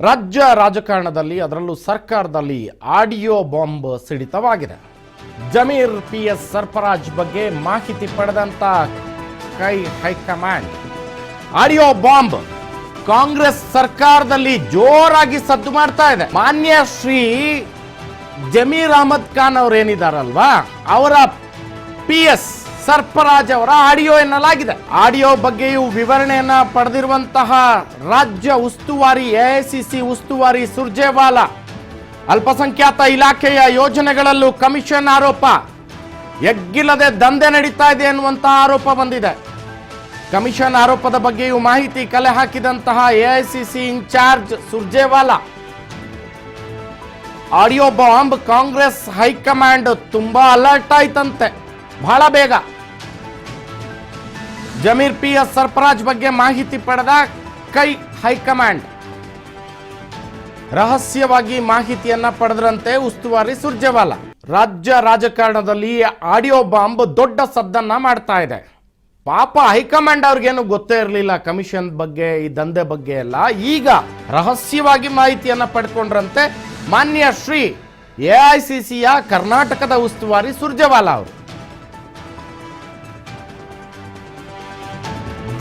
ರಾಜ್ಯ ರಾಜಕಾರಣದಲ್ಲಿ ಅದರಲ್ಲೂ ಸರ್ಕಾರದಲ್ಲಿ ಆಡಿಯೋ ಬಾಂಬ್ ಸಿಡಿತವಾಗಿದೆ. ಜಮೀರ್ PS ಸರ್ಫರಾಜ್ ಬಗ್ಗೆ ಮಾಹಿತಿ ಪಡೆದಂತ ಹೈಕಮಾಂಡ್ ಆಡಿಯೋ ಬಾಂಬ್ ಕಾಂಗ್ರೆಸ್ ಸರ್ಕಾರದಲ್ಲಿ ಜೋರಾಗಿ ಸದ್ದು ಮಾಡ್ತಾ ಇದೆ. ಮಾನ್ಯ ಶ್ರೀ ಜಮೀರ್ ಅಹಮದ್ ಖಾನ್ ಅವರೇನಿದಾರಲ್ವಾ, ಅವರ PS ಸರ್ಫರಾಜ್ ಅವರ ಆಡಿಯೋ ಎನ್ನಲಾಗಿದೆ. ಆಡಿಯೋ ಬಗ್ಗೆಯೂ ವಿವರಣೆಯನ್ನ ಪಡೆದಿರುವಂತಹ ರಾಜ್ಯ ಉಸ್ತುವಾರಿ AICC ಉಸ್ತುವಾರಿ ಸುರ್ಜೇವಾಲಾ, ಅಲ್ಪಸಂಖ್ಯಾತ ಇಲಾಖೆಯ ಯೋಜನೆಗಳಲ್ಲೂ ಕಮಿಷನ್ ಆರೋಪ, ಎಗ್ಗಿಲ್ಲದೆ ದಂಧೆ ನಡೀತಾ ಇದೆ ಎನ್ನುವಂತಹ ಆರೋಪ ಬಂದಿದೆ. ಕಮಿಷನ್ ಆರೋಪದ ಬಗ್ಗೆಯೂ ಮಾಹಿತಿ ಕಲೆ ಹಾಕಿದಂತಹ AICC incharge Surjewala, audio bomb Congress high command ತುಂಬಾ ಅಲರ್ಟ್ ಆಯ್ತಂತೆ. ಬಹಳ ಬೇಗ ಜಮೀರ್ PS ಸರ್ಫರಾಜ್ ಬಗ್ಗೆ ಮಾಹಿತಿ ಪಡೆದ ಹೈಕಮಾಂಡ್ ರಹಸ್ಯವಾಗಿ ಮಾಹಿತಿಯನ್ನ ಪಡೆದ್ರಂತೆ ಉಸ್ತುವಾರಿ ಸುರ್ಜೇವಾಲಾ. ರಾಜ್ಯ ರಾಜಕಾರಣದಲ್ಲಿ ಆಡಿಯೋ ಬಾಂಬ್ ದೊಡ್ಡ ಸದ್ದನ್ನ ಮಾಡ್ತಾ ಇದೆ. ಪಾಪ ಹೈಕಮಾಂಡ್ ಅವ್ರಿಗೇನು ಗೊತ್ತೇ ಇರಲಿಲ್ಲ ಕಮಿಷನ್ ಬಗ್ಗೆ, ಈ ದಂಧೆ ಬಗ್ಗೆ ಎಲ್ಲ. ಈಗ ರಹಸ್ಯವಾಗಿ ಮಾಹಿತಿಯನ್ನ ಪಡ್ಕೊಂಡ್ರಂತೆ ಮಾನ್ಯ ಶ್ರೀ AICCಯ ಕರ್ನಾಟಕದ ಉಸ್ತುವಾರಿ ಸುರ್ಜೇವಾಲಾ ಅವರು.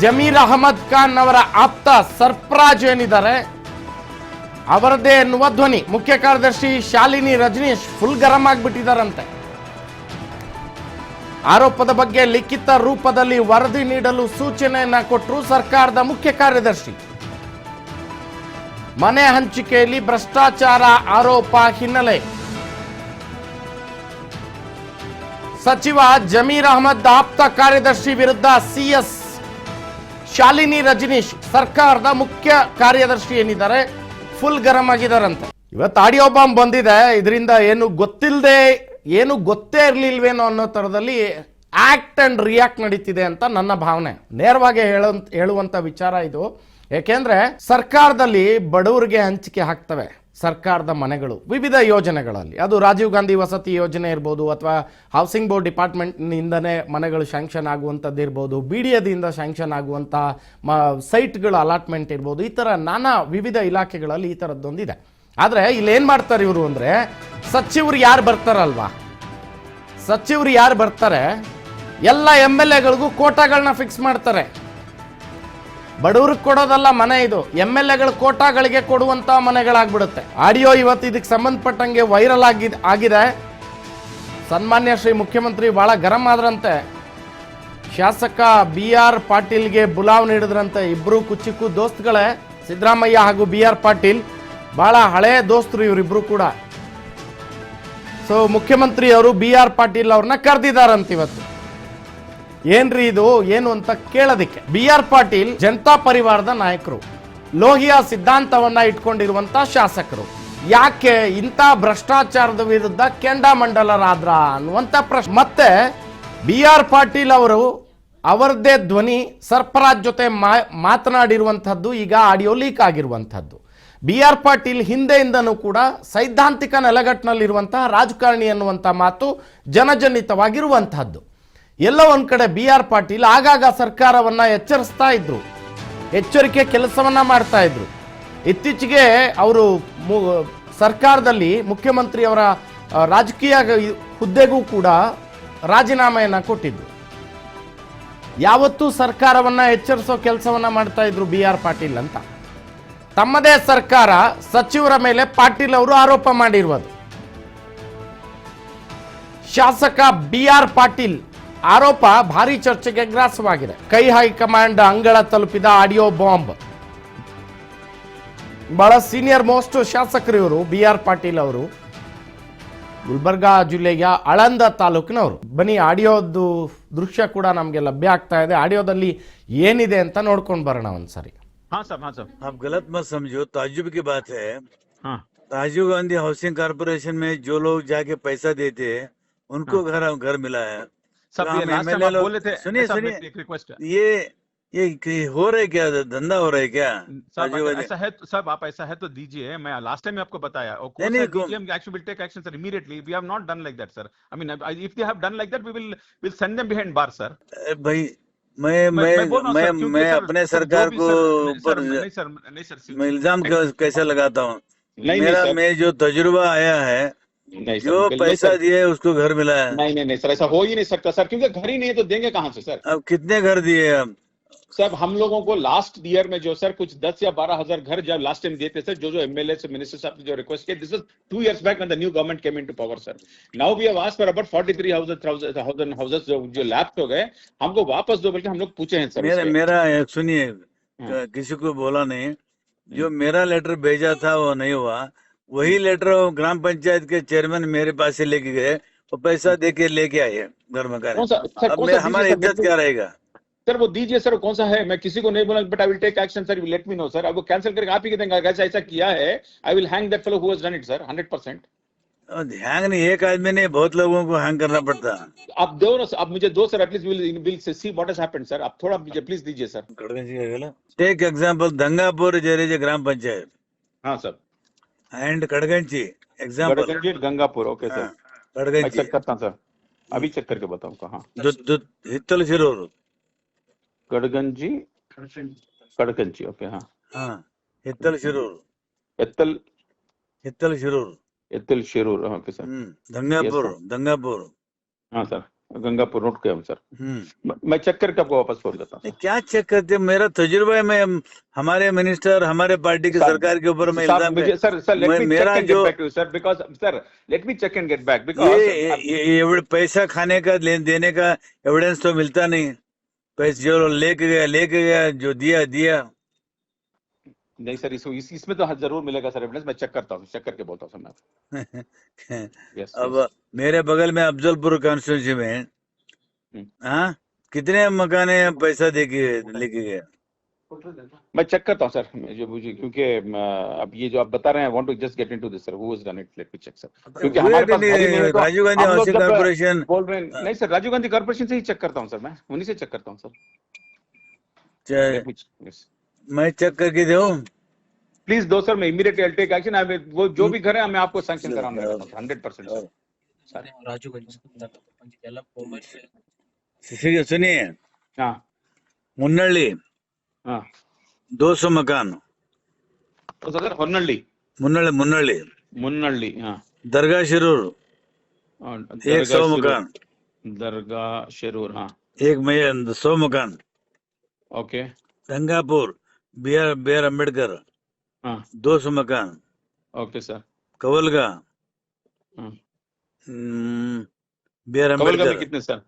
ಜಮೀರ್ ಅಹಮದ್ ಖಾನ್ ಅವರ ಆಪ್ತ ಸರ್ಫರಾಜ್ ಏನಿದ್ದಾರೆ ಅವರದೇ ಎನ್ನುವ ಧ್ವನಿ. ಮುಖ್ಯ ಕಾರ್ಯದರ್ಶಿ ಶಾಲಿನಿ ರಜನೀಶ್ ಫುಲ್ ಗರಂ ಆಗಿಬಿಟ್ಟಿದ್ದಾರಂತೆ. ಆರೋಪದ ಬಗ್ಗೆ ಲಿಖಿತ ರೂಪದಲ್ಲಿ ವರದಿ ನೀಡಲು ಸೂಚನೆಯನ್ನ ಕೊಟ್ಟರು ಸರ್ಕಾರದ ಮುಖ್ಯ ಕಾರ್ಯದರ್ಶಿ. ಮನೆ ಹಂಚಿಕೆಯಲ್ಲಿ ಭ್ರಷ್ಟಾಚಾರ ಆರೋಪ ಹಿನ್ನೆಲೆ ಸಚಿವ ಜಮೀರ್ ಅಹಮದ್ ಆಪ್ತ ಕಾರ್ಯದರ್ಶಿ ವಿರುದ್ಧ CS ಶಾಲಿನಿ ರಜನೀಶ್ ಸರ್ಕಾರದ ಮುಖ್ಯ ಕಾರ್ಯದರ್ಶಿ ಏನಿದ್ದಾರೆ ಫುಲ್ ಗರಂ ಆಗಿದಾರಂತೆ. ಇವತ್ತು ಆಡಿಯೋ ಬಾಂಬ್ ಬಂದಿದೆ, ಇದರಿಂದ ಏನು ಗೊತ್ತೇ ಇರ್ಲಿಲ್ವೇನೋ ಅನ್ನೋ ತರದಲ್ಲಿ ಆಕ್ಟ್ ಅಂಡ್ ರಿಯಾಕ್ಟ್ ನಡೀತಿದೆ ಅಂತ ನನ್ನ ಭಾವನೆ. ನೇರವಾಗಿ ಹೇಳುವಂತ ವಿಚಾರ ಇದು. ಯಾಕೆಂದ್ರೆ ಸರ್ಕಾರದಲ್ಲಿ ಬಡವರಿಗೆ ಹಂಚಿಕೆ ಆಗ್ತವೆ ಸರ್ಕಾರದ ಮನೆಗಳು ವಿವಿಧ ಯೋಜನೆಗಳಲ್ಲಿ. ಅದು ರಾಜೀವ್ ಗಾಂಧಿ ವಸತಿ ಯೋಜನೆ ಇರ್ಬೋದು, ಅಥವಾ ಹೌಸಿಂಗ್ ಬೋರ್ಡ್ ಡಿಪಾರ್ಟ್ಮೆಂಟ್ನಿಂದನೇ ಮನೆಗಳು ಸ್ಯಾಂಕ್ಷನ್ ಆಗುವಂಥದ್ದು ಇರ್ಬೋದು, BDAದಿಂದ ಸ್ಯಾಂಕ್ಷನ್ ಆಗುವಂಥ ಸೈಟ್ಗಳ ಅಲಾಟ್ಮೆಂಟ್ ಇರ್ಬೋದು. ಈ ಥರ ನಾನಾ ವಿವಿಧ ಇಲಾಖೆಗಳಲ್ಲಿ ಈ ಥರದ್ದೊಂದಿದೆ. ಆದರೆ ಇಲ್ಲಿ ಏನು ಮಾಡ್ತಾರೆ ಇವರು ಅಂದರೆ, ಸಚಿವರು ಯಾರು ಬರ್ತಾರೆ ಎಲ್ಲ MLAಗಳಿಗೂ ಕೋಟಾಗಳನ್ನ ಫಿಕ್ಸ್ ಮಾಡ್ತಾರೆ. ಬಡವ್ರಿಗೆ ಕೊಡೋದಲ್ಲ ಮನೆ, ಇದು MLAಗಳ ಕೋಟಾಗಳಿಗೆ ಕೊಡುವಂತ ಮನೆಗಳಾಗ್ಬಿಡುತ್ತೆ. ಆಡಿಯೋ ಇವತ್ತು ಇದಕ್ಕೆ ಸಂಬಂಧಪಟ್ಟಂಗೆ ವೈರಲ್ ಆಗಿದೆ. ಸನ್ಮಾನ್ಯ ಶ್ರೀ ಮುಖ್ಯಮಂತ್ರಿ ಬಹಳ ಗರಂ ಆದ್ರಂತೆ. ಶಾಸಕ BR ಪಾಟೀಲ್ಗೆ ಬುಲಾವ್ ನೀಡಿದ್ರಂತೆ. ಇಬ್ರು ಕುಚಿಕ್ಕು ದೋಸ್ತುಗಳೇ, ಸಿದ್ದರಾಮಯ್ಯ ಹಾಗೂ BR ಪಾಟೀಲ್ ಬಹಳ ಹಳೆಯ ದೋಸ್ತರು ಇವರಿಬ್ರು ಕೂಡ. ಸೊ ಮುಖ್ಯಮಂತ್ರಿ ಅವರು BR ಪಾಟೀಲ್ ಅವ್ರನ್ನ ಕರೆದಿದ್ದಾರಂತ ಇವತ್ತು. ಏನ್ರಿ ಇದು ಏನು ಅಂತ ಕೇಳೋದಿಕ್ಕೆ. BR ಪಾಟೀಲ್ ಜನತಾ ಪರಿವಾರದ ನಾಯಕರು, ಲೋಹಿಯಾ ಸಿದ್ಧಾಂತವನ್ನ ಇಟ್ಕೊಂಡಿರುವಂತ ಶಾಸಕರು. ಯಾಕೆ ಇಂಥ ಭ್ರಷ್ಟಾಚಾರದ ವಿರುದ್ಧ ಕೆಂಡಾಮಂಡಲರಾದ್ರ ಅನ್ನುವಂತ ಪ್ರಶ್ನೆ. ಮತ್ತೆ BR ಪಾಟೀಲ್ ಅವರು ಅವರದೇ ಧ್ವನಿ ಸರ್ಫರಾಜ್ ಜೊತೆ ಮಾತನಾಡಿರುವಂತಹದ್ದು ಈಗ ಆಡಿಯೋ ಲೀಕ್ ಆಗಿರುವಂತಹದ್ದು. BR ಪಾಟೀಲ್ ಹಿಂದೆಯಿಂದನೂ ಕೂಡ ಸೈದ್ಧಾಂತಿಕ ನೆಲೆಗಟ್ಟಿನಲ್ಲಿರುವಂತಹ ರಾಜಕಾರಣಿ ಅನ್ನುವಂಥ ಮಾತು ಜನಜನಿತವಾಗಿರುವಂತಹದ್ದು. ಎಲ್ಲೋ ಒಂದ್ ಕಡೆ BR ಪಾಟೀಲ್ ಆಗಾಗ ಸರ್ಕಾರವನ್ನ ಎಚ್ಚರಿಸ್ತಾ ಇದ್ರು, ಎಚ್ಚರಿಕೆ ಕೆಲಸವನ್ನ ಮಾಡ್ತಾ ಇದ್ರು. ಇತ್ತೀಚೆಗೆ ಅವರು ಸರ್ಕಾರದಲ್ಲಿ ಮುಖ್ಯಮಂತ್ರಿ ಅವರ ರಾಜಕೀಯ ಹುದ್ದೆಗೂ ಕೂಡ ರಾಜೀನಾಮೆಯನ್ನ ಕೊಟ್ಟಿದ್ರು. ಯಾವತ್ತೂ ಸರ್ಕಾರವನ್ನ ಎಚ್ಚರಿಸೋ ಕೆಲಸವನ್ನ ಮಾಡ್ತಾ ಇದ್ರು BR ಪಾಟೀಲ್ ಅಂತ. ತಮ್ಮದೇ ಸರ್ಕಾರ ಸಚಿವರ ಮೇಲೆ ಪಾಟೀಲ್ ಅವರು ಆರೋಪ ಮಾಡಿರುವುದು. ಶಾಸಕ BR ಪಾಟೀಲ್ ಆರೋಪ ಭಾರಿ ಚರ್ಚೆಗೆ ಗ್ರಾಸವಾಗಿದೆ. ಹೈಕಮಾಂಡ್ ಅಂಗಳ ತಲುಪಿದ ಆಡಿಯೋ ಬಾಂಬ್. ಬಹಳ ಸೀನಿಯರ್ ಮೋಸ್ಟ್ ಶಾಸಕರು ಇವರು BR ಪಾಟೀಲ್ ಅವರು. ಗುಲ್ಬರ್ಗಾ ಜಿಲ್ಲೆಯ ಆಳಂದ ತಾಲೂಕಿನವರು. ಬನ್ನಿ, ಆಡಿಯೋದು ದೃಶ್ಯ ಕೂಡ ನಮಗೆ ಲಭ್ಯ ಆಗ್ತಾ ಇದೆ. ಆಡಿಯೋದಲ್ಲಿ ಏನಿದೆ ಅಂತ ನೋಡ್ಕೊಂಡು ಬರೋಣ ಒಂದ್ಸರಿ. हाँ साहब, हाँ साहब, आप गलत मत समझो, ताज्जुब की बात है। हाँ राजीव गांधी हाउसिंग कारपोरेशन में जो लोग जाके पैसा देते हैं उनको घर मिला है। सब तो ये हम लास्ट टाइम MLA आप लोग बोले थे। सुनिए साहब, सुनिए, एक रिक्वेस्ट है ये हो रहा है क्या, धंधा हो रहा है क्या? साहब, राजीव गांधी ऐसा है तो साहब, आप ऐसा है तो दीजिए। मैं लास्ट टाइम आपको बताया, और नहीं, नहीं, action will take action sir immediately. We have not done like that sir. I mean, if they have done like that, we will send them behind bars sir. भाई बोल रहा हूँ सर, क्योंकि मैं सर, अपने सर, सरकार जो भी को सर, ऊपर नहीं सर, नहीं सर, मैं इल्जाम कैसे लगाता हूँ? नहीं मेरा सर, मैं जो तजुर्बा आया है, नहीं सर, जो नहीं पैसा सर, दिए उसको घर मिला है। नहीं सर, ऐसा हो ही नहीं सकता सर, क्योंकि घर ही नहीं है तो देंगे कहाँ से सर? अब कितने घर दिए अब? सर हम लोगों को लास्ट ईयर में जो सर कुछ 10 या 12,000 घर जब लास्ट टाइम दिए थे सर, जो एमएलए से मिनिस्टर साहब ने जो रिक्वेस्ट किया, this is 2 years back when the new government came into power sir. Now we have asked for about 43,000 houses जो लैप्स हो गए, हमको वापस दो बल्कि हम लोग पूछे हैं सर मेरा सुनिए, हाँ। किसी को बोला नहीं, जो मेरा लेटर भेजा था वो नहीं हुआ, वही लेटर ग्राम पंचायत के चेयरमैन मेरे पास से लेके गए, वो पैसा दे के लेके आए घर मकान। कौन सा सर, अब कौन मैं सा हमारा दीजिए इज्जत क्या रहेगा? सर? वो दीजिए सर, कौन सा है? मैं किसी को नहीं बोला, but I will take action sir, let me know sir. अब वो कैंसिल करके आप ही देंगे, अगर ऐसा किया है I will hang that fellow who has done it sir, 100%। Hang नहीं, एक आदमी नहीं, बहुत लोगों को हैंग करना पड़ता। आप दो ना, आप मुझे दो sir, at least will see what has happened sir. आप थोड़ा मुझे प्लीज दीजिए सर। टेक एग्जांपल गंगापुर जरेजे ग्राम पंचायत हाँ sir, and Kadganchi example. Gadganji Gangapur, okay sir, मैं कड़गंची चेक करता हूँ सर, अभी चेक करके बताऊँ कहाँ। हित्तल शिरूर। गड़गंजी, कड़गंजी, ओके, हाँ, हाँ, Hittal Shirur, Ettal, Hittal Shirur. Ettal Sherur, okay sir. Gangapur, Yes, Gangapur. हाँ सर, गंगापुर नोट किया हूँ सर। मैं चेक करके आपको वापस फोन देता हूँ। क्या चेक करते? मेरा तजुर्बा है, मैं हमारे मिनिस्टर, हमारे पार्टी की सरकार के ऊपर मैं इल्जाम मुझे सर लेट मी मेरा चेक एंड जो get back to sir, because sir let me check and get back, because ये पैसा खाने का देने का एविडेंस तो मिलता नहीं। पैसे जो लेके गया, जो दिया। नहीं सर, इसमें तो जरूर मिलेगा सर एविडेंस। मैं चेक करता हूँ, चेक करके बोलता हूँ सर मैं। यस, अब मेरे बगल में अफजलपुर कॉन्स्टिट्यूंसी में हाँ कितने मकान है पैसा देके लेके गया? मैं चेक करता हूँ सर, जो मुझे, क्योंकि अब ये जो आप बता रहे हैं, want to just get into this sir, who has done it, let me check sir, क्योंकि हमारे पास घर ही नहीं है, तो राजीव गांधी हम लोग हाउसिंग जब कॉर्पोरेशन बोल रहे हैं, नहीं सर, राजीव गांधी कॉर्पोरेशन से ही चेक करता हूँ सर, मैं उन्हीं से चेक करता हूँ सर। मैं चेक करके दूं? प्लीज दो सर, मैं इमीडिएटली आई टेक एक्शन। वो जो भी घर है मैं आपको सैंक्शन कराऊंगा 100% सर। सुनिए, हाँ मुन्नल्ली हाँ, 200 मकान, तो सर होन्नल्ली, मुन्नल्ली मुन्नल्ली, हाँ, दरगाह शिरूर 100 मकान, दरगाह शेरूर, हाँ, 100 मकान, okay, Gangapur B R Ambedkar हाँ, 200 मकान, ओके सर, कवलगा हाँ, बी आर कवलगा में अम्बेडकर, कितने सर?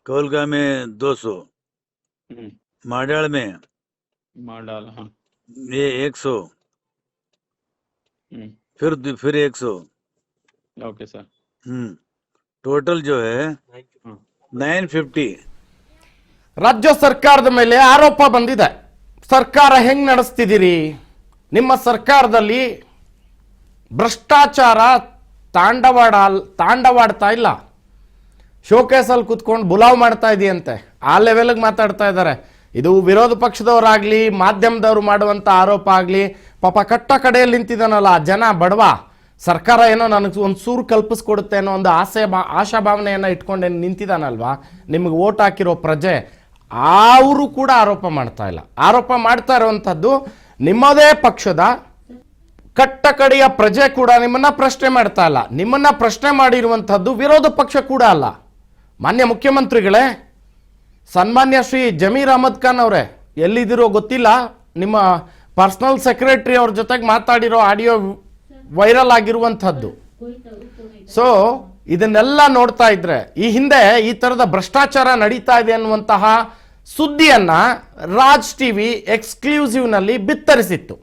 कवलगा में 200, माडाल में माडाल, हाँ, ये 100, फिर 100, ओके सर, टोटल जो है 950। ರಾಜ್ಯ ಸರ್ಕಾರದ ಮೇಲೆ ಆರೋಪ ಬಂದಿದೆ. ಸರ್ಕಾರ ಹೆಂಗ್ ನಡೆಸ್ತಿದ್ದೀರಿ? ನಿಮ್ಮ ಸರ್ಕಾರದಲ್ಲಿ ಭ್ರಷ್ಟಾಚಾರ ತಾಂಡವಾಡ್ತಾ ಇಲ್ಲ. ಶೋಕೇಸಲ್ಲಿ ಕುತ್ಕೊಂಡು ಬುಲಾವ್ ಮಾಡ್ತಾ ಇದೆಯಂತೆ, ಆ ಲೆವೆಲ್ಗೆ ಮಾತಾಡ್ತಾ ಇದ್ದಾರೆ. ಇದು ವಿರೋಧ ಪಕ್ಷದವರಾಗ್ಲಿ ಮಾಧ್ಯಮದವರು ಮಾಡುವಂತ ಆರೋಪ ಆಗಲಿ, ಪಾಪ ಕಟ್ಟ ಕಡೆಯಲ್ಲಿ ನಿಂತಿದ್ದಾನಲ್ಲ ಜನ ಬಡವ, ಸರ್ಕಾರ ಏನೋ ನನಗೆ ಒಂದು ಸೂರು ಕಲ್ಪಿಸ್ಕೊಡುತ್ತೆ ಅನ್ನೋ ಒಂದು ಆಶಾಭಾವನೆಯನ್ನು ಇಟ್ಕೊಂಡೆ ನಿಂತಿದ್ದಾನಲ್ವಾ ನಿಮಗೆ ವೋಟ್ ಹಾಕಿರೋ ಪ್ರಜೆ, ಅವರು ಕೂಡ ಆರೋಪ ಮಾಡ್ತಾ ಇಲ್ಲ. ಆರೋಪ ಮಾಡ್ತಾ ಇರುವಂಥದ್ದು ನಿಮ್ಮದೇ ಪಕ್ಷದ ಕಟ್ಟಕಡೆಯ ಪ್ರಜೆ ಕೂಡ ನಿಮ್ಮನ್ನ ಪ್ರಶ್ನೆ ಮಾಡ್ತಾ ಇಲ್ಲ. ನಿಮ್ಮನ್ನ ಪ್ರಶ್ನೆ ಮಾಡಿರುವಂಥದ್ದು ವಿರೋಧ ಪಕ್ಷ ಕೂಡ ಅಲ್ಲ. ಮಾನ್ಯ ಮುಖ್ಯಮಂತ್ರಿಗಳೇ, ಸನ್ಮಾನ್ಯ ಶ್ರೀ ಜಮೀರ್ ಅಹಮದ್ ಖಾನ್ ಅವರೇ, ಎಲ್ಲಿದ್ದೀರೋ ಗೊತ್ತಿಲ್ಲ, ನಿಮ್ಮ ಪರ್ಸನಲ್ ಸೆಕ್ರೆಟರಿ ಅವ್ರ ಜೊತೆಗೆ ಮಾತಾಡಿರೋ ಆಡಿಯೋ ವೈರಲ್ ಆಗಿರುವಂಥದ್ದು. ಸೊ ಇದನ್ನೆಲ್ಲ ನೋಡ್ತಾ ಇದ್ರೆ ಈ ಹಿಂದೆ ಈ ತರದ ಭ್ರಷ್ಟಾಚಾರ ನಡೀತಾ ಇದೆ ಅನ್ನುವಂತಹ ಸುದ್ದಿಯನ್ನ ರಾಜ್ ಟಿವಿ ಎಕ್ಸ್ಕ್ಲೂಸಿವ್ ನಲ್ಲಿ ಬಿತ್ತರಿಸಿತ್ತು.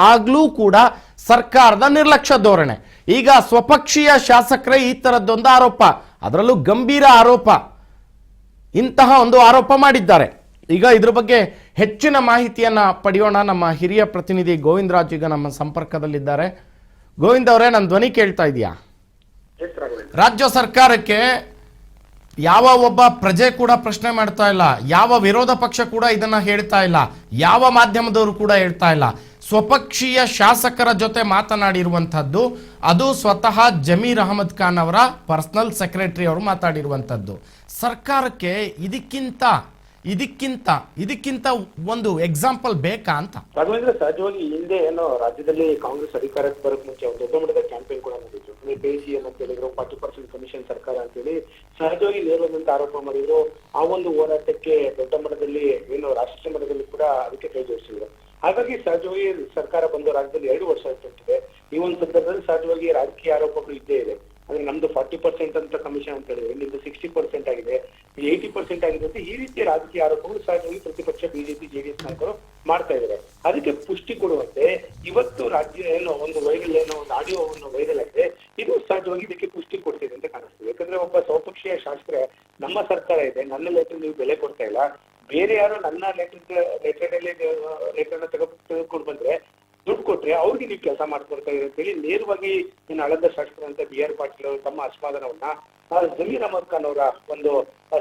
ಆಗ್ಲೂ ಕೂಡ ಸರ್ಕಾರದ ನಿರ್ಲಕ್ಷ್ಯ ಧೋರಣೆ. ಈಗ ಸ್ವಪಕ್ಷೀಯ ಶಾಸಕರೇ ಈ ತರದ್ದೊಂದು ಆರೋಪ, ಅದರಲ್ಲೂ ಗಂಭೀರ ಆರೋಪ, ಇಂತಹ ಒಂದು ಆರೋಪ ಮಾಡಿದ್ದಾರೆ. ಈಗ ಇದ್ರ ಬಗ್ಗೆ ಹೆಚ್ಚಿನ ಮಾಹಿತಿಯನ್ನ ಪಡೆಯೋಣ. ನಮ್ಮ ಹಿರಿಯ ಪ್ರತಿನಿಧಿ ಗೋವಿಂದ ರಾಜ್ ಈಗ ನಮ್ಮ ಸಂಪರ್ಕದಲ್ಲಿದ್ದಾರೆ. ಗೋವಿಂದ್ ಅವರೇ, ನನ್ನ ಧ್ವನಿ ಕೇಳ್ತಾ ಇದೆಯಾ? ರಾಜ್ಯ ಸರ್ಕಾರಕ್ಕೆ ಯಾವ ಒಬ್ಬ ಪ್ರಜೆ ಕೂಡ ಪ್ರಶ್ನೆ ಮಾಡ್ತಾ ಇಲ್ಲ, ಯಾವ ವಿರೋಧ ಪಕ್ಷ ಕೂಡ ಇದನ್ನ ಹೇಳ್ತಾ ಇಲ್ಲ, ಯಾವ ಮಾಧ್ಯಮದವರು ಕೂಡ ಹೇಳ್ತಾ ಇಲ್ಲ. ಸ್ವಪಕ್ಷೀಯ ಶಾಸಕರ ಜೊತೆ ಮಾತನಾಡಿರುವಂಥದ್ದು. ಅದು ಸ್ವತಃ ಜಮೀರ್ ಅಹಮದ್ ಖಾನ್ ಅವರ ಪರ್ಸನಲ್ ಸೆಕ್ರೆಟರಿ ಅವರು ಮಾತಾಡಿರುವಂಥದ್ದು. ಸರ್ಕಾರಕ್ಕೆ ಇದಕ್ಕಿಂತ ಒಂದು ಎಕ್ಸಾಂಪಲ್ ಬೇಕಾ ಅಂತ? ರಾಘವೇಂದ್ರ, ಸಹಜವಾಗಿ ಹಿಂದೆ ಏನೋ ರಾಜ್ಯದಲ್ಲಿ ಕಾಂಗ್ರೆಸ್ ಅಧಿಕಾರಕ್ಕೆ ಬರೋಕ್ ಮುಂಚೆ ಒಂದು ದೊಡ್ಡ ಮಟ್ಟದ ಕ್ಯಾಂಪೇನ್ ಕೂಡ ನಡೆದಿದ್ರು. PCM ಅಂತ ಹೇಳಿದ್ರು, 40% ಕಮಿಷನ್ ಸರ್ಕಾರ ಅಂತೇಳಿ ಸಹಜವಾಗಿ ನೇರವಾದಂತ ಆರೋಪ ಮಾಡಿದ್ರು. ಆ ಒಂದು ಹೋರಾಟಕ್ಕೆ ದೊಡ್ಡ ಮಟ್ಟದಲ್ಲಿ ಏನು ರಾಷ್ಟ್ರೀಯ ಮಟ್ಟದಲ್ಲಿ ಕೂಡ ಅದಕ್ಕೆ ಕೈ ಜೋಡಿಸಿದ್ರು. ಹಾಗಾಗಿ ಸಹಜವಾಗಿ ಸರ್ಕಾರ ಬಂದು ರಾಜ್ಯದಲ್ಲಿ 2 ವರ್ಷ ಆಗ್ತಿದೆ. ಈ ಒಂದು ಸಂದರ್ಭದಲ್ಲಿ ಸಹಜವಾಗಿ ರಾಜಕೀಯ ಆರೋಪಗಳು ಇದ್ದೇ ಇದೆ. ಅಂದ್ರೆ ನಮ್ದು 40% ಅಂತ ಕಮಿಷನ್ ಅಂತ ಹೇಳಿದ್ರೆ ನಿಮ್ದು 60% ಆಗಿದೆ, 80% ಆಗಿದೆ ಅಂತ ಈ ರೀತಿಯ ರಾಜಕೀಯ ಆರೋಪಗಳು ಸಹಜವಾಗಿ ಪ್ರತಿಪಕ್ಷ ಬಿಜೆಪಿ ಜೆಡಿಎಸ್ ನಾಯಕರು ಮಾಡ್ತಾ ಇದ್ದಾರೆ. ಅದಕ್ಕೆ ಪುಷ್ಟಿ ಕೊಡುವಂತೆ ಇವತ್ತು ರಾಜ್ಯ ಏನೋ ಒಂದು ಆಡಿಯೋ ವೈರಲ್ ಆಗಿದೆ. ಇದು ಸಹಜವಾಗಿ ಇದಕ್ಕೆ ಪುಷ್ಟಿ ಕೊಡ್ತಿದೆ ಅಂತ ಕಾಣಿಸ್ತದೆ. ಯಾಕಂದ್ರೆ ಒಬ್ಬ ಸ್ವಪಕ್ಷೀಯ ಶಾಸಕರೇ ನಮ್ಮ ಸರ್ಕಾರ ಇದೆ, ನನ್ನ ಲೆಟರ್ ನೀವು ಬೆಲೆ ಕೊಡ್ತಾ ಇಲ್ಲ, ಬೇರೆ ಯಾರು ನನ್ನ ಲೆಟರ್ನ ತೆಗೆದುಕೊಂಡು ಬಂದ್ರೆ ದುಡ್ಡು ಕೊಟ್ರೆ ಅವ್ರಿಗೆ ನೀವು ಕೆಲಸ ಮಾಡ್ಕೊಡ್ತಾ ಇದ್ದೀರಿ ಅಂತ ಹೇಳಿ ನೇರವಾಗಿ ಇನ್ನು ಹಳದ ಶಾಸಕರಂತ BR ಪಾಟೀಲ್ ಅವರು ತಮ್ಮ ಅಸಮಾಧಾನವನ್ನ ಜಮೀರ್ ಅಹಮದ್ ಖಾನ್ ಅವರ ಒಂದು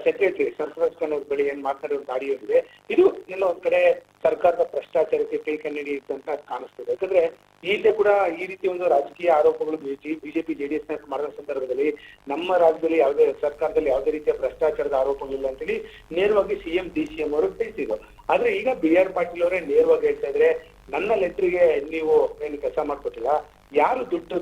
ಸೆಕ್ರೆಟರಿ ಸರ್ಫರಾಜ್ ಖಾನ್ ಅವ್ರ ಬಳಿ ಏನ್ ಮಾತನಾಡೋ ದಾಡಿ ಇದೆ. ಇದು ಎಲ್ಲ ಒಂದ್ ಕಡೆ ಸರ್ಕಾರದ ಭ್ರಷ್ಟಾಚಾರಕ್ಕೆ ಕೈ ಕನ್ನಡಿಯುತ್ತೆ ಅಂತ ಕಾಣಿಸ್ತದೆ. ಯಾಕಂದ್ರೆ ಹಿಂದೆ ಕೂಡ ಈ ರೀತಿ ಒಂದು ರಾಜಕೀಯ ಆರೋಪಗಳು ಬಿಜೆಪಿ ಜೆಡಿಎಸ್ ನ ಮಾಡಿದ ಸಂದರ್ಭದಲ್ಲಿ ನಮ್ಮ ರಾಜ್ಯದಲ್ಲಿ ಯಾವುದೇ ಸರ್ಕಾರದಲ್ಲಿ ಯಾವುದೇ ರೀತಿಯ ಭ್ರಷ್ಟಾಚಾರದ ಆರೋಪಗಳಿಲ್ಲ ಅಂತೇಳಿ ನೇರವಾಗಿ CM DCM ಅವರು ತಿಳಿಸಿದ್ರು. ಆದ್ರೆ ಈಗ BR ಪಾಟೀಲ್ ಅವರೇ ನೇರವಾಗಿ ಹೇಳ್ತಾ ಇದ್ರೆ, ನನ್ನ ಲೆಟ್ರಿಗೆ ನೀವು ಏನು ಕೆಲಸ ಮಾಡ್ಕೊಟ್ಟಿಲ್ಲ, ಯಾರು ದುಡ್ಡು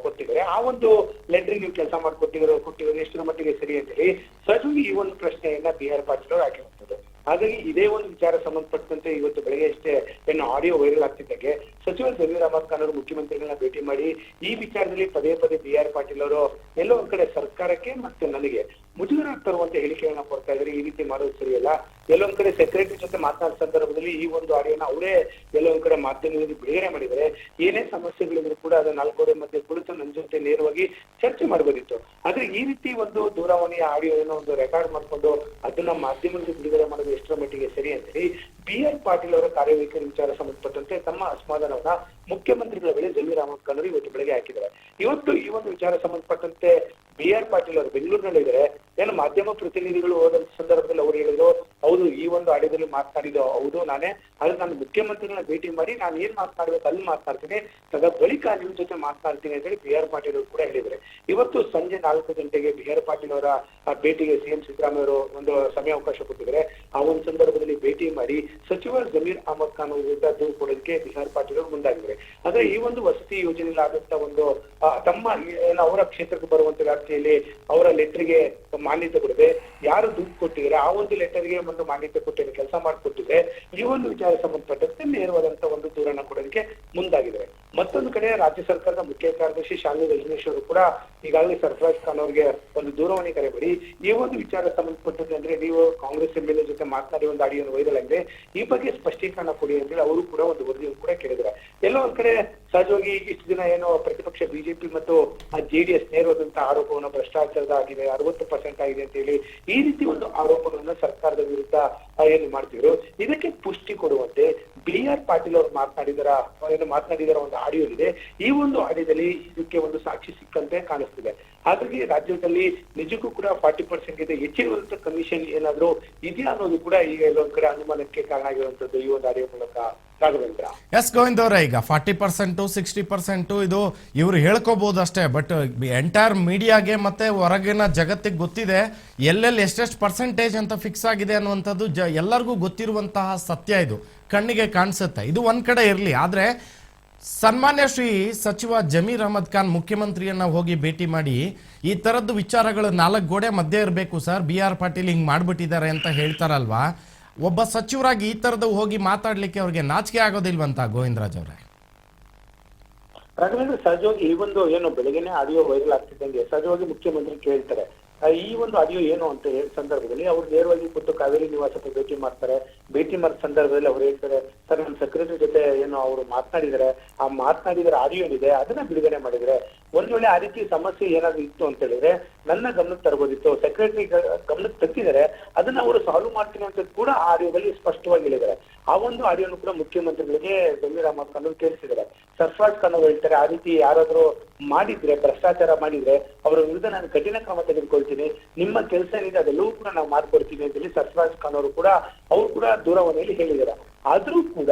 ಕೊಟ್ಟಿದ್ದಾರೆ ಆ ಒಂದು ಲೆಟ್ರಿಗೆ ನೀವು ಕೆಲಸ ಕೊಟ್ಟಿದ್ದಾರೆ ಎಷ್ಟರ ಮಟ್ಟಿಗೆ ಸರಿ ಅಂತೇಳಿ ಸಹಜವಾಗಿ ಈ ಒಂದು ಪ್ರಶ್ನೆಯನ್ನ BR ಪಾಟೀಲ್ ಅವರು ಹಾಕಿರುತ್ತದೆ. ಹಾಗಾಗಿ ಇದೇ ಒಂದು ವಿಚಾರ ಸಂಬಂಧಪಟ್ಟಂತೆ ಇವತ್ತು ಬೆಳಗ್ಗೆ ಅಷ್ಟೇ ಏನು ಆಡಿಯೋ ವೈರಲ್ ಆಗ್ತಿದ್ದಾಗೆ ಸಚಿವ ಜಮೀರ್ ಅಹಮದ್ ಖಾನ್ ಅವರು ಮುಖ್ಯಮಂತ್ರಿಗಳನ್ನ ಭೇಟಿ ಮಾಡಿ ಈ ವಿಚಾರದಲ್ಲಿ ಪದೇ BR ಪಾಟೀಲ್ ಅವರು ಎಲ್ಲೋ ಒಂದ್ ಕಡೆ ಸರ್ಕಾರಕ್ಕೆ ಮತ್ತೆ ನನಗೆ ಮುಜುಗರ ತರುವಂತ ಹೇಳಿಕೆಗಳನ್ನ ಕೊಡ್ತಾ ಇದ್ದಾರೆ. ಈ ರೀತಿ ಮಾಡೋದು ಸರಿಯಲ್ಲ. ಎಲ್ಲೊಂದ್ ಕಡೆ ಸೆಕ್ರೆಟರಿ ಜೊತೆ ಮಾತನಾಡಿದ ಸಂದರ್ಭದಲ್ಲಿ ಈ ಒಂದು ಆಡಿಯೋನ ಅವರೇ ಎಲ್ಲೊಂದ್ ಕಡೆ ಮಾಧ್ಯಮದಲ್ಲಿ ಬಿಡುಗಡೆ ಮಾಡಿದರೆ ಏನೇ ಸಮಸ್ಯೆಗಳಿದ್ರು ಕೂಡ ಅದನ್ನ 4 ಗೋಡೆ ಮಧ್ಯೆ ಕುಳಿತು ನನ್ನ ಜೊತೆ ನೇರವಾಗಿ ಚರ್ಚೆ ಮಾಡಬಹುದಿತ್ತು. ಆದ್ರೆ ಈ ರೀತಿ ಒಂದು ದೂರವಾಣಿಯ ಆಡಿಯೋ ಏನೋ ಒಂದು ರೆಕಾರ್ಡ್ ಮಾಡ್ಕೊಂಡು ಅದನ್ನ ಮಾಧ್ಯಮದಲ್ಲಿ ಬಿಡುಗಡೆ ಮಾಡೋದು ಎಷ್ಟರ ಮಟ್ಟಿಗೆ ಸರಿ ಅಂತೇಳಿ BR ಪಾಟೀಲ್ ಅವರ ಕಾರ್ಯವೈಖರಿ ವಿಚಾರ ಸಂಬಂಧಪಟ್ಟಂತೆ ತಮ್ಮ ಅಸಮಾಧಾನವನ್ನ ಮುಖ್ಯಮಂತ್ರಿಗಳ ಬಳಿ ಜಮೀರ್ ಅಹಮದ್ ಖಾನ್ ಅವರು ಇವತ್ತು ಬೆಳಗ್ಗೆ ಹಾಕಿದ್ದಾರೆ. ಇವತ್ತು ಈ ಒಂದು ವಿಚಾರ ಸಂಬಂಧಪಟ್ಟಂತೆ BR ಪಾಟೀಲ್ ಅವರು ಬೆಂಗಳೂರಿನಲ್ಲಿದ್ದಾರೆ. ಏನು ಮಾಧ್ಯಮ ಪ್ರತಿನಿಧಿಗಳು ಹೋದ ಸಂದರ್ಭದಲ್ಲಿ ಅವ್ರು ಹೇಳಿದ್ರು, ಹೌದು ಈ ಒಂದು ಆಡಿಯೋದಲ್ಲಿ ಮಾತನಾಡಿದ್ದು ಹೌದು ನಾನೇ, ಆದ್ರೆ ನಾನು ಮುಖ್ಯಮಂತ್ರಿಗಳನ್ನ ಭೇಟಿ ಮಾಡಿ ನಾನು ಏನ್ ಮಾತನಾಡ್ಬೇಕು ಅಲ್ಲಿ ಮಾತನಾಡ್ತೀನಿ, ತದ ಬಳಿಕ ನಿಮ್ ಜೊತೆ ಮಾತನಾಡ್ತೀನಿ ಅಂತ ಹೇಳಿ BR ಪಾಟೀಲ್ ಅವರು ಕೂಡ ಹೇಳಿದ್ದಾರೆ. ಇವತ್ತು ಸಂಜೆ 4 ಗಂಟೆಗೆ BR ಪಾಟೀಲ್ ಅವರ ಭೇಟಿಗೆ CM ಸಿದ್ದರಾಮಯ್ಯ ಅವರು ಒಂದು ಸಮಯಾವಕಾಶ ಕೊಟ್ಟಿದ್ದಾರೆ. ಆ ಒಂದು ಸಂದರ್ಭದಲ್ಲಿ ಭೇಟಿ ಮಾಡಿ ಸಚಿವ ಜಮೀರ್ ಅಹಮದ್ ಖಾನ್ ವಿರುದ್ಧ ದೂರು ಕೊಡೋದಕ್ಕೆ BR ಪಾಟೀಲ್ ಅವರು ಮುಂದಾಗಿದ್ದಾರೆ. ಆದ್ರೆ ಈ ಒಂದು ವಸತಿ ಯೋಜನೆಯಲ್ಲಿ ಆದಂತ ಒಂದು ತಮ್ಮ ಅವರ ಕ್ಷೇತ್ರಕ್ಕೆ ಬರುವಂತ ವ್ಯಾಪ್ತಿಯಲ್ಲಿ ಅವರ ಲೆಟರ್ಗೆ ಮಾನ್ಯತೆ ಕೊಡದೆ ಯಾರು ದುಡ್ಡು ಕೊಟ್ಟಿದ್ದಾರೆ ಆ ಒಂದು ಲೆಟರ್ಗೆ ಒಂದು ಮಾನ್ಯತೆ ಕೊಟ್ಟಿದೆ ಕೆಲಸ ಮಾಡಿಕೊಟ್ಟಿದೆ. ಈ ಒಂದು ವಿಚಾರ ಸಂಬಂಧಪಟ್ಟಂತೆ ನೇರವಾದಂತ ಒಂದು ದೂರನ್ನ ಕೊಡೋದಕ್ಕೆ ಮುಂದಾಗಿದ್ದಾರೆ. ಮತ್ತೊಂದು ಕಡೆ ರಾಜ್ಯ ಸರ್ಕಾರದ ಮುಖ್ಯ ಕಾರ್ಯದರ್ಶಿ ಶಾಲಿನಿ ರಜನೀಶ್ ಅವರು ಕೂಡ ಈಗಾಗಲೇ ಸರ್ಫರಾಜ್ ಖಾನ್ ಅವರಿಗೆ ಒಂದು ದೂರವಾಣಿ ಕರೆ ಮಾಡಿ ಈ ಒಂದು ವಿಚಾರ ಸಂಬಂಧಪಟ್ಟಂತೆ ಅಂದ್ರೆ ನೀವು ಕಾಂಗ್ರೆಸ್ MLA ಜೊತೆ ಮಾತನಾಡಿ ಒಂದು ಆಡಿಯೋ ವೈರಲ್ ಆಗಿದೆ, ಈ ಬಗ್ಗೆ ಸ್ಪಷ್ಟೀಕರಣ ಕೊಡಿ ಅಂತೇಳಿ ಅವರು ಕೂಡ ಒಂದು ವರದಿಯನ್ನು ಕೂಡ ಕೇಳಿದ್ದಾರೆ. ಎಲ್ಲೋ ಒಂದ್ ಕಡೆ ಸಹಜವಾಗಿ ಇಷ್ಟು ದಿನ ಏನು ಪ್ರತಿಪಕ್ಷ ಬಿಜೆಪಿ ಮತ್ತು JDS ನೇರವಾದಂತಹ ಆರೋಪವನ್ನು ಭ್ರಷ್ಟಾಚಾರದ ಆಗಿದೆ 60% ಆಗಿದೆ ಅಂತ ಹೇಳಿ ಈ ರೀತಿ ಒಂದು ಆರೋಪಗಳನ್ನ ಸರ್ಕಾರದ ವಿರುದ್ಧ ಏನು ಮಾಡ್ತಿದ್ರು. ಇದಕ್ಕೆ ಪುಷ್ಟಿ ಕೊಡುವಂತೆ BR ಪಾಟೀಲ್ ಅವರು ಮಾತನಾಡಿದರ ಒಂದು ಆಡಿಯೋ ಇದೆ. ಈ ಒಂದು ಆಡಿಯೋದಲ್ಲಿ ಇದಕ್ಕೆ ಒಂದು ಸಾಕ್ಷಿ ಸಿಕ್ಕಂತೆ ಕಾಣಿಸ್ತಿದೆ. ಹಾಗಾಗಿ ರಾಜ್ಯದಲ್ಲಿ ನಿಜಕ್ಕೂ ಕೂಡ 40% ಗಿಂತ ಹೆಚ್ಚಿರುವಂತ ಕಮಿಷನ್ ಏನಾದ್ರು ಇದೆಯಾ ಅನ್ನೋದು ಕೂಡ ಈಗ ಎಲ್ಲೊಂದ್ ಕಡೆ ಅನುಮಾನಕ್ಕೆ ಕಾರಣ ಆಗಿರುವಂತದ್ದು ಈ ಒಂದು ಆಡಿಯೋ ಮೂಲಕ. ಎಸ್ ಗೋವಿಂದ್ ಅವರೇ, ಈಗ 40% 60% ಇದು ಇವ್ರು ಹೇಳ್ಕೋಬಹುದು ಅಷ್ಟೇ, ಬಟ್ ಎಂಟೈರ್ ಮೀಡಿಯಾಗೆ ಮತ್ತೆ ಹೊರಗಿನ ಜಗತ್ತಿಗೆ ಗೊತ್ತಿದೆ ಎಲ್ಲೆಲ್ಲಿ ಎಷ್ಟೆಷ್ಟು ಪರ್ಸೆಂಟೇಜ್ ಅಂತ ಫಿಕ್ಸ್ ಆಗಿದೆ ಅನ್ನುವಂಥದ್ದು ಎಲ್ಲರಿಗೂ ಗೊತ್ತಿರುವಂತಹ ಸತ್ಯ. ಇದು ಕಣ್ಣಿಗೆ ಕಾಣಿಸುತ್ತೆ. ಇದು ಒಂದ್ ಕಡೆ ಇರಲಿ, ಆದ್ರೆ ಸನ್ಮಾನ್ಯ ಶ್ರೀ ಸಚಿವ ಜಮೀರ್ ಅಹಮದ್ ಖಾನ್ ಮುಖ್ಯಮಂತ್ರಿಯನ್ನ ಹೋಗಿ ಭೇಟಿ ಮಾಡಿ ಈ ತರದ್ದು ವಿಚಾರಗಳು 4 ಗೋಡೆ ಮಧ್ಯೆ ಇರಬೇಕು ಸರ್, BR ಪಾಟೀಲ್ ಹಿಂಗ್ ಮಾಡ್ಬಿಟ್ಟಿದ್ದಾರೆ ಅಂತ ಹೇಳ್ತಾರಲ್ವಾ, ಒಬ್ಬ ಸಚಿವರಾಗಿ ಈ ತರದ ಹೋಗಿ ಮಾತಾಡ್ಲಿಕ್ಕೆ ಅವ್ರಿಗೆ ನಾಚಿಕೆ ಆಗೋದಿಲ್ವಂತ ಗೋವಿಂದರಾಜ್ ಅವರೇ? ರಾಘವೇಂದ್ರ, ಸಹಜವಾಗಿ ಈ ಒಂದು ಏನು ಬೆಳಗ್ಗೆನೆ ಆಡಿಯೋ ವೈರಲ್ ಆಗ್ತಿದ್ದಂಗೆ ಸಹಜವಾಗಿ ಮುಖ್ಯಮಂತ್ರಿ ಕೇಳ್ತಾರೆ ಈ ಒಂದು ಆಡಿಯೋ ಏನು ಅಂತ ಹೇಳಿ ಸಂದರ್ಭದಲ್ಲಿ ಅವ್ರು ನೇರವಾಗಿ ಕೂತು ಕಾವೇರಿ ನಿವಾಸಕ್ಕೆ ಭೇಟಿ ಮಾಡ್ತಾರೆ. ಭೇಟಿ ಮಾಡಿದ ಸಂದರ್ಭದಲ್ಲಿ ಅವ್ರು ಹೇಳ್ತಾರೆ, ಸರ್ ನಮ್ಮ ಸೆಕ್ರೆಟರಿ ಜೊತೆ ಏನು ಅವರು ಮಾತನಾಡಿದರೆ ಆ ಮಾತನಾಡಿದರ ಆಡಿಯೋ ಏನಿದೆ ಅದನ್ನ ಬಿಡುಗಡೆ ಮಾಡಿದ್ರೆ ಒಂದ್ ವೇಳೆ ಆ ರೀತಿ ಸಮಸ್ಯೆ ಏನಾದ್ರು ಇತ್ತು ಅಂತ ಹೇಳಿದ್ರೆ ನನ್ನ ಗಮನಕ್ಕೆ ತರಬಹುದಿತ್ತು, ಸೆಕ್ರೆಟರಿ ಗಮನಕ್ಕೆ ತತ್ತಿದ್ದಾರೆ, ಅದನ್ನ ಅವರು ಸಾಲ್ವ್ ಮಾಡ್ತೀನಿ ಅಂತ ಕೂಡ ಆ ಆಡಿಯೋದಲ್ಲಿ ಸ್ಪಷ್ಟವಾಗಿ ಹೇಳಿದ್ದಾರೆ. ಆ ಒಂದು ಆಡಿಯೋನು ಕೂಡ ಮುಖ್ಯಮಂತ್ರಿಗಳಿಗೆ ಜಮೀರ್ ಅಹಮದ್ ಖಾನ್ ಅವರು ಕೇಳಿಸಿದ್ದಾರೆ. ಸರ್ಫರಾಜ್ ಖಾನ್ ಅವರು ಹೇಳ್ತಾರೆ, ಆ ರೀತಿ ಯಾರಾದ್ರೂ ಮಾಡಿದ್ರೆ ಭ್ರಷ್ಟಾಚಾರ ಮಾಡಿದ್ರೆ ಅವರ ವಿರುದ್ಧ ನಾನು ಕಠಿಣ ಕ್ರಮ ತೆಗೆದುಕೊಳ್ತೀನಿ, ನಿಮ್ಮ ಕೆಲಸ ಏನಿದೆ ಅದೆಲ್ಲವೂ ಕೂಡ ನಾವು ಮಾಡ್ಕೊಡ್ತೀವಿ ಅಂತ ಹೇಳಿ ಸರ್ಫರಾಜ್ ಖಾನ್ ಅವರು ಕೂಡ ದೂರವಾಣಿಯಲ್ಲಿ ಹೇಳಿದ್ದಾರೆ. ಆದ್ರೂ ಕೂಡ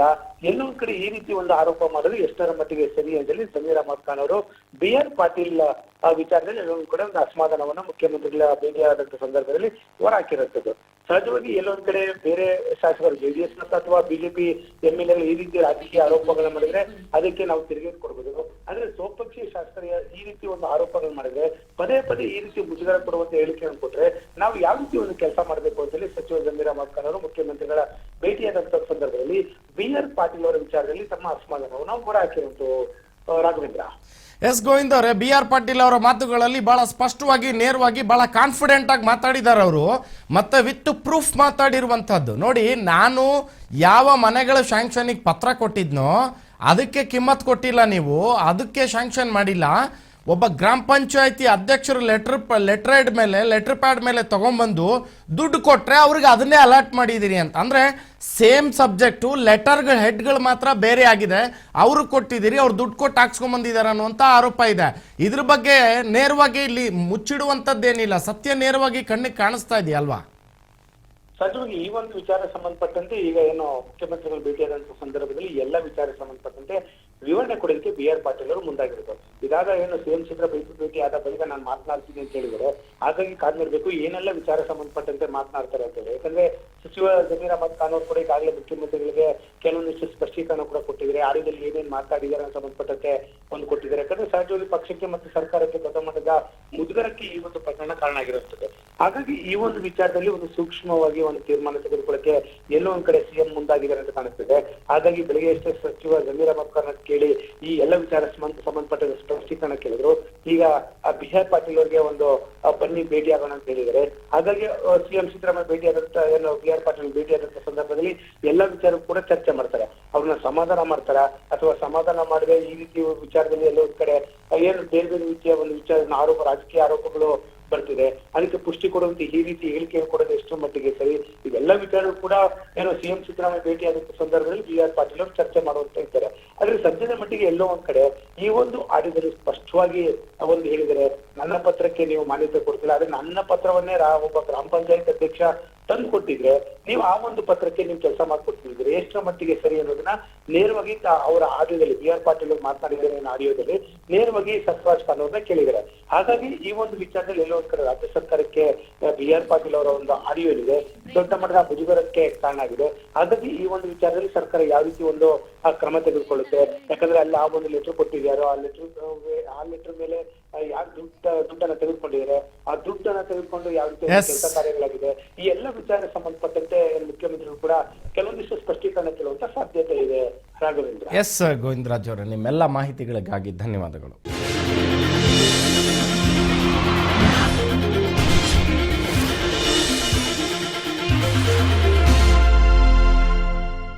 ಎಲ್ಲೊಂದ್ ಕಡೆ ಈ ರೀತಿ ಒಂದು ಆರೋಪ ಮಾಡೋದು ಎಷ್ಟರ ಮಟ್ಟಿಗೆ ಸರಿ ಅಂತೇಳಿ ಸಮೀರ್ ಅಹಮದ್ ಖಾನ್ ಅವರು BR ಪಾಟೀಲ್ ಆ ವಿಚಾರದಲ್ಲಿ ಎಲ್ಲೊಂದ್ ಕಡೆ ಒಂದು ಅಸಮಾಧಾನವನ್ನ ಮುಖ್ಯಮಂತ್ರಿಗಳ ಭೇಟಿಯಾದಂತ ಸಂದರ್ಭದಲ್ಲಿ ಹೊರಹಾಕಿರುತ್ತದೆ. ಸಹಜವಾಗಿ ಎಲ್ಲೊಂದ್ ಕಡೆ ಬೇರೆ ಶಾಸಕರು JDS ಅಥವಾ ಬಿಜೆಪಿ MLA ಈ ರೀತಿ ರಾಜಕೀಯ ಆರೋಪಗಳನ್ನ ಮಾಡಿದ್ರೆ ಅದಕ್ಕೆ ನಾವು ತಿರುಗೇಟ್ ಕೊಡ್ಬೋದು. ಆದ್ರೆ ಸ್ವಪಕ್ಷೀಯ ಶಾಸಕರು ಈ ರೀತಿ ಒಂದು ಆರೋಪಗಳು ಮಾಡಿದ್ರೆ ಪದೇ ಪದೇ ಈ ರೀತಿ ಮುಜುಗರ ಕೊಡುವಂತ ಹೇಳಿಕೆಯನ್ನು ಕೊಟ್ರೆ ನಾವು ಯಾವ ರೀತಿ ಒಂದು ಕೆಲಸ ಮಾಡಬೇಕು ಅಂತೇಳಿ ಸಚಿವ ಸಮೀರ್ ಅಹಮದ್ ಖಾನ್ ಅವರು ಮುಖ್ಯಮಂತ್ರಿಗಳ ಭೇಟಿಯಾದಂತ ಸಂದರ್ಭದಲ್ಲಿ BR ಪಾಟೀಲ್ ಅವರ ವಿಚಾರದಲ್ಲಿ ತಮ್ಮ ಅಸಮಾಧಾನವನ್ನು ಹೊರಹಾಕಿರುವಂತ ರಾಘವೇಂದ್ರ. ಎಸ್ ಗೋವಿಂದ್ ಅವರೇ, BR ಪಾಟೀಲ್ ಅವರ ಮಾತುಗಳಲ್ಲಿ ಬಹಳ ಸ್ಪಷ್ಟವಾಗಿ, ನೇರವಾಗಿ, ಬಹಳ ಕಾನ್ಫಿಡೆಂಟ್ ಆಗಿ ಮಾತಾಡಿದ್ದಾರೆ ಅವರು. ಮತ್ತೆ ವಿತ್ ಪ್ರೂಫ್ ಮಾತಾಡಿರುವಂಥದ್ದು ನೋಡಿ. ನಾನು ಯಾವ ಮನೆಗಳ ಶಾಂಕ್ಷನಿಗೆ ಪತ್ರ ಕೊಟ್ಟಿದ್ನೋ ಅದಕ್ಕೆ ಕಿಮ್ಮತ್ ಕೊಟ್ಟಿಲ್ಲ, ನೀವು ಅದಕ್ಕೆ ಶಾಂಕ್ಷನ್ ಮಾಡಿಲ್ಲ. ಒಬ್ಬ ಗ್ರಾಮ ಪಂಚಾಯತಿ ಅಧ್ಯಕ್ಷರು ಲೆಟರ್ ಪ್ಯಾಡ್ ಮೇಲೆ ತಗೊಂಡ್ಬಂದು ದುಡ್ಡು ಕೊಟ್ರೆ ಅವ್ರಿಗೆ ಅದನ್ನೇ ಅಲರ್ಟ್ ಮಾಡಿದಿರಿ ಅಂತ. ಅಂದ್ರೆ ಸೇಮ್ ಸಬ್ಜೆಕ್ಟು, ಲೆಟರ್ಗಳ ಹೆಡ್ಗಳು ಮಾತ್ರ ಬೇರೆ ಆಗಿದೆ. ಅವರು ಕೊಟ್ಟಿದ್ದೀರಿ, ಅವ್ರು ದುಡ್ಡು ಕೊಟ್ಟು ಹಾಕ್ಸ್ಕೊಂಡ್ಬಂದಿದ್ದಾರೆ ಅನ್ನುವಂಥ ಆರೋಪ ಇದೆ. ಇದ್ರ ಬಗ್ಗೆ ನೇರವಾಗಿ ಇಲ್ಲಿ ಮುಚ್ಚಿಡುವಂಥದ್ದೇನಿಲ್ಲ, ಸತ್ಯ ನೇರವಾಗಿ ಕಣ್ಣಿಗೆ ಕಾಣಿಸ್ತಾ ಇದೆಯಲ್ವಾ? ಸಹಜವಾಗಿ ಈ ಒಂದು ವಿಚಾರ ಸಂಬಂಧಪಟ್ಟಂತೆ ಈಗ ಏನು ಮುಖ್ಯಮಂತ್ರಿಗಳು ಭೇಟಿಯಾದಂತ ಸಂದರ್ಭದಲ್ಲಿ ಎಲ್ಲ ವಿಚಾರ ಸಂಬಂಧಪಟ್ಟಂತೆ ವಿವರಣೆ ಕೊಡೋದಕ್ಕೆ BR ಪಾಟೀಲ್ ಅವರು ಮುಂದಾಗಿರ್ತಾರೆ. ಇದಾಗ ಏನು CM ಸಿದ್ರ ಭೇಟಿ ಆದ ಬಳಿಕ ನಾನು ಮಾತನಾಡ್ತೀನಿ ಅಂತ ಹೇಳಿದರೆ, ಹಾಗಾಗಿ ಕಾದ್ಮಿರ್ಬೇಕು ಏನೆಲ್ಲ ವಿಚಾರ ಸಂಬಂಧಪಟ್ಟಂತೆ ಮಾತನಾಡ್ತಾರೆ ಅಂತ ಹೇಳಿ. ಯಾಕಂದ್ರೆ ಸಚಿವ ಸಮೀರ್ ಅಹಮದ್ ಖಾನ್ ಅವರು ಕೂಡ ಈಗಾಗಲೇ ಮುಖ್ಯಮಂತ್ರಿಗಳಿಗೆ ಕೆಲವೊಂದಿಷ್ಟು ಸ್ಪಷ್ಟೀಕರಣ ಕೂಡ ಕೊಟ್ಟಿದ್ದಾರೆ. ಆಡಿಯೋದಲ್ಲಿ ಏನೇನು ಮಾತಾಡಿದ್ದಾರೆ ಅಂತ ಸಂಬಂಧಪಟ್ಟಂತೆ ಒಂದು ಕೊಟ್ಟಿದ್ದಾರೆ. ಯಾಕಂದ್ರೆ ಸಹಜವಾಗಿ ಪಕ್ಷಕ್ಕೆ ಮತ್ತು ಸರ್ಕಾರಕ್ಕೆ ದೊಡ್ಡ ಮಟ್ಟದ ಮುಜುಗರಕ್ಕೆ ಈ ಒಂದು ಪ್ರಕರಣ ಕಾರಣ ಆಗಿರುತ್ತದೆ. ಹಾಗಾಗಿ ಈ ಒಂದು ವಿಚಾರದಲ್ಲಿ ಒಂದು ಸೂಕ್ಷ್ಮವಾಗಿ ಒಂದು ತೀರ್ಮಾನ ತೆಗೆದುಕೊಳ್ಳಕ್ಕೆ ಎಲ್ಲೋ ಒಂದ್ ಕಡೆ CM ಮುಂದಾಗಿದ್ದಾರೆ ಅಂತ ಕಾಣಿಸ್ತಿದೆ. ಹಾಗಾಗಿ ಬೆಳಗ್ಗೆ ಅಷ್ಟೇ ಸಚಿವ ಸಮೀರ್ ಅಹಮದ್ ಖಾನ್ ಕೇಳಿ ಈ ಎಲ್ಲ ವಿಚಾರ ಸಂಬಂಧಪಟ್ಟ ಸ್ಪಷ್ಟೀಕರಣ ಕೇಳಿದ್ರು. ಈಗ BR ಪಾಟೀಲ್ ಅವರಿಗೆ ಒಂದು ಬನ್ನಿ ಭೇಟಿ ಆಗೋಣ ಅಂತ ಹೇಳಿದ್ದಾರೆ. ಹಾಗಾಗಿ CM ಸಿದ್ದರಾಮಯ್ಯ ಭೇಟಿಯಾದಂತ ಏನು BR ಪಾಟೀಲ್ ಭೇಟಿಯಾದಂತ ಸಂದರ್ಭದಲ್ಲಿ ಎಲ್ಲ ವಿಚಾರ ಕೂಡ ಚರ್ಚೆ ಮಾಡ್ತಾರೆ. ಅವ್ರನ್ನ ಸಮಾಧಾನ ಮಾಡ್ತಾರ ಅಥವಾ ಸಮಾಧಾನ ಮಾಡದೆ ಈ ರೀತಿ ವಿಚಾರದಲ್ಲಿ ಎಲ್ಲೋ ಒಂದ್ ಕಡೆ ಏನು ಬೇರೆ ಬೇರೆ ರೀತಿಯ ಒಂದು ವಿಚಾರ ಆರೋಪ, ರಾಜಕೀಯ ಆರೋಪಗಳು ಬರ್ತಿದೆ, ಅದಕ್ಕೆ ಪುಷ್ಟಿ ಕೊಡುವಂತ ಈ ರೀತಿ ಹೇಳಿಕೆ ಕೊಡೋದು ಎಷ್ಟು ಮಟ್ಟಿಗೆ ಸರಿ, ಇವೆಲ್ಲ ವಿಚಾರ ಕೂಡ ಏನೋ CM ಸಿದ್ದರಾಮಯ್ಯ ಭೇಟಿಯಾದಂತ ಸಂದರ್ಭದಲ್ಲಿ BR ಪಾಟೀಲ್ ಅವರು ಚರ್ಚೆ ಮಾಡುವಂತ ಇದ್ದಾರೆ. ಆದ್ರೆ ಸದ್ಯದ ಮಟ್ಟಿಗೆ ಎಲ್ಲೋ ಒಂದ್ ಕಡೆ ಈ ಒಂದು ಆಡಿಯೋದಲ್ಲಿ ಸ್ಪಷ್ಟವಾಗಿ ಒಂದು ಹೇಳಿದರೆ, ನನ್ನ ಪತ್ರಕ್ಕೆ ನೀವು ಮಾನ್ಯತೆ ಕೊಡ್ತಿಲ್ಲ, ಆದ್ರೆ ನನ್ನ ಪತ್ರವನ್ನೇ ಒಬ್ಬ ಗ್ರಾಮ ಪಂಚಾಯತ್ ಅಧ್ಯಕ್ಷ ತಂದು ಕೊಟ್ಟಿದ್ರೆ ನೀವು ಆ ಒಂದು ಪತ್ರಕ್ಕೆ ನೀವು ಕೆಲಸ ಮಾಡ್ಕೊಡ್ತಿದ್ರೆ ಎಷ್ಟರ ಮಟ್ಟಿಗೆ ಸರಿ ಅನ್ನೋದನ್ನ ನೇರವಾಗಿ ಅವರ ಆಡಿಯೋದಲ್ಲಿ BR ಪಾಟೀಲ್ ಅವರು ಮಾತನಾಡಿದ್ದಾರೆ ಆಡಿಯೋದಲ್ಲಿ ನೇರವಾಗಿ ಸರ್ಫರಾಜ್ ಖಾನ್ ಅವ್ರನ್ನ ಕೇಳಿದ್ದಾರೆ. ಹಾಗಾಗಿ ಈ ಒಂದು ವಿಚಾರದಲ್ಲಿ ಎಲ್ಲೋ ಒಂದ್ ಕಡೆ ರಾಜ್ಯ ಸರ್ಕಾರಕ್ಕೆ BR ಪಾಟೀಲ್ ಅವರ ಒಂದು ಆಡಿಯೋ ಇದೆ ದೊಡ್ಡ ಮಟ್ಟದ ಮುಜುಗರಕ್ಕೆ ಕಾರಣ ಆಗಿದೆ. ಹಾಗಾಗಿ ಈ ಒಂದು ವಿಚಾರದಲ್ಲಿ ಸರ್ಕಾರ ಯಾವ ರೀತಿ ಒಂದು ಕ್ರಮ ತೆಗೆದುಕೊಳ್ಳುತ್ತೆ, ಯಾಕಂದ್ರೆ ಅಲ್ಲಿ ಆ ಒಂದು ಲೆಟರ್ ಕೊಟ್ಟಿದ್ದಾರೋ ಆ ಲೆಟರ್ ಮೇಲೆ ಯಾರು ದುಡ್ಡನ್ನ ತೆಗೆದುಕೊಂಡಿದ್ದಾರೆ, ಆ ದುಡ್ಡನ್ನ ತೆಗೆದುಕೊಂಡು ಯಾವ ರೀತಿ ಕೆಲಸ ಕಾರ್ಯಗಳಾಗಿದೆ, ಈ ಎಲ್ಲ ವಿಚಾರ ಸಂಬಂಧಪಟ್ಟಂತೆ ಮುಖ್ಯಮಂತ್ರಿಗಳು ಕೂಡ ಕೆಲವೊಂದಿಷ್ಟು ಸ್ಪಷ್ಟೀಕರಣ ಕೇಳುವಂತ ಸಾಧ್ಯತೆ ಇದೆ ರಾಘವೇಂದ್ರ. ಎಸ್ ಗೋವಿಂದರಾಜ್ ಅವರೇ, ನಿಮ್ಮೆಲ್ಲ ಮಾಹಿತಿಗಳಿಗಾಗಿ ಧನ್ಯವಾದಗಳು.